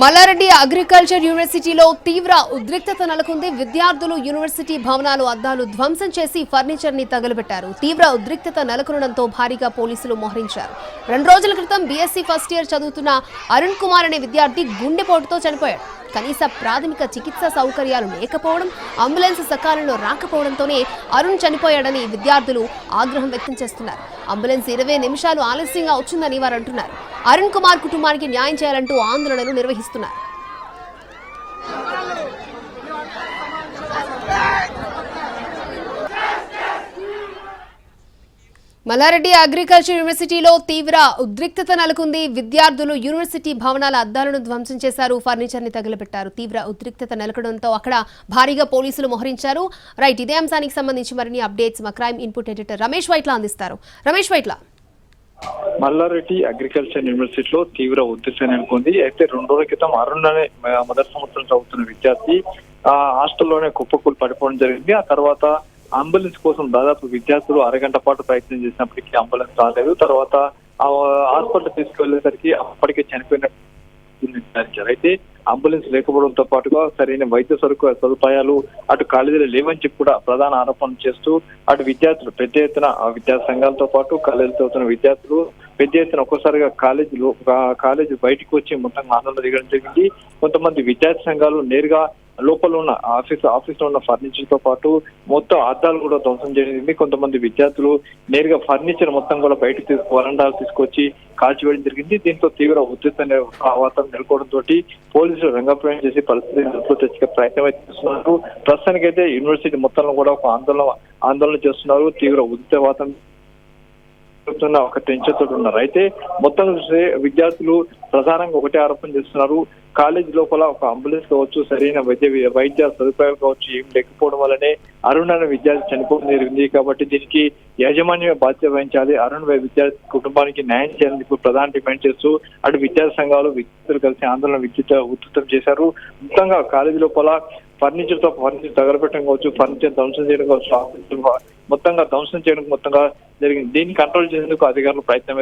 Mallareddy agriculture యూనివర్సిటీలో తీవ్ర ఉద్రిక్తత నెలకొంది. విద్యార్థులు యూనివర్సిటీ భవనాలు అద్దాలు ధ్వంసం చేసి ఫర్నిచర్ ని తగలబెట్టారు. తీవ్ర ఉద్రిక్తత నెలకొనడంతో భారీగా పోలీసులు మోహరించారు. 2 రోజుల క్రితం బీఎస్సీ ఫస్ట్ ఇయర్ చదువుతున్న అరుణ్ కుమార్ అనే విద్యార్థి గుండెపోటుతో చనిపోయాడు. కనీస ప్రాథమిక చికిత్సా సౌకర్యాలు లేకపోవడం, అంబులెన్స్ సకాలంలో రాకపోవడంతోనే అరుణ్ చనిపోయాడని విద్యార్థులు ఆగ్రహం వ్యక్తం చేస్తున్నారు. అంబులెన్స్ 20 నిమిషాలు ఆలస్యంగా వచ్చిందని వారు అంటున్నారు. అరుణ్ కుమార్ కుటుంబానికి న్యాయం చేయాలంటూ ఆందోళనలు నిర్వహిస్తున్నారు. మల్లారెడ్డి అగ్రికల్చర్ యూనివర్సిటీలో తీవ్ర ఉద్రిక్తత నెలకొంది. విద్యార్థులు యూనివర్సిటీ భవనాల అద్దాలను ధ్వంసం చేశారు, ఫర్నిచర్ ని తగలబెట్టారు. తీవ్ర ఉద్రిక్తత నెలకొనడంతో అక్కడ భారీగా పోలీసులు మోహరించారు. రైట్, ఇదే అంశానికి సంబంధించి మరిన్ని అప్డేట్స్ మా crime input editor Ramesh Vaitla అందిస్తారు. రమేష్ వైట్ల, మల్లారెడ్డి అగ్రికల్చర్ యూనివర్సిటీలో తీవ్ర ఉద్రిక్తత నెలకొంది. అయితే 2 రోజుల క్రితం అరుణ్ అనే మొదటి సంవత్సరం చదువుతున్న విద్యార్థి హాస్టల్లోనే కుప్పకూలు పడిపోవడం జరిగింది. ఆ తర్వాత అంబులెన్స్ కోసం దాదాపు విద్యార్థులు అరగంట పాటు ప్రయత్నం చేసినప్పటికీ అంబులెన్స్ రాలేదు. తర్వాత హాస్పిటల్ తీసుకువెళ్లేసరికి అప్పటికే చనిపోయినట్టు నిర్ధారించారు. అయితే అంబులెన్స్ లేకపోవడంతో పాటుగా సరైన వైద్య సదుపాయాలు అటు కాలేజీలో లేవని చెప్పి కూడా ప్రధాన ఆరోపణలు చేస్తూ అటు విద్యార్థులు పెద్ద ఎత్తున విద్యార్థి సంఘాలతో పాటు కాలేజీలో చదువుతున్న విద్యార్థులు పెద్ద ఎత్తున ఒక్కసారిగా కాలేజీ బయటకు వచ్చి మొత్తం ఆందోళన దిగడం జరిగింది. కొంతమంది విద్యార్థి సంఘాలు నేరుగా లోపల ఉన్న ఆఫీస్ లో ఉన్న ఫర్నిచర్ తో పాటు మొత్తం అద్దాలు కూడా ధ్వంసం జరిగింది. కొంతమంది విద్యార్థులు నేరుగా ఫర్నిచర్ మొత్తం కూడా బయటకు వరండాలు తీసుకొచ్చి కాల్చివేయడం జరిగింది. దీంతో తీవ్ర ఉద్రిక్త వాతావరణం నెలకొనడంతో పోలీసులు రంగప్రవేశం చేసి పరిస్థితిని అదుపులో తెచ్చే ప్రయత్నం చేస్తున్నారు. ప్రస్తుతానికైతే యూనివర్సిటీ మొత్తంలో కూడా ఒక ఆందోళన చేస్తున్నారు. తీవ్ర ఉద్రిక్త వాతావరణం ఒక టెన్షన్ తోటి ఉన్నారు. అయితే మొత్తం విద్యార్థులు ప్రధానంగా ఒకటే ఆరోపణ చేస్తున్నారు. కాలేజ్ లోపల ఒక అంబులెన్స్ కావచ్చు, సరైన వైద్య సదుపాయాలు కావచ్చు ఏం లేకపోవడం వల్లనే అరుణ్ అనే విద్యార్థి చనిపోవడం జరిగింది. కాబట్టి దీనికి యాజమాన్యమే బాధ్యత వహించాలి. అరుణ్ విద్యార్థి కుటుంబానికి న్యాయం చేయాలని ప్రధాన డిమాండ్ చేస్తూ అటు విద్యార్థి సంఘాలు విద్యార్థులు కలిసి ఆందోళన ఉధృతం చేశారు. మొత్తంగా కాలేజీ లోపల ఫర్నిచర్ తగలబెట్టడం కావచ్చు, ఫర్నిచర్ ధ్వంసం చేయడం కావచ్చు, మొత్తంగా ధ్వంసం చేయడం మొత్తంగా జరిగింది. దీన్ని కంట్రోల్ చేసేందుకు అధికారులు ప్రయత్నం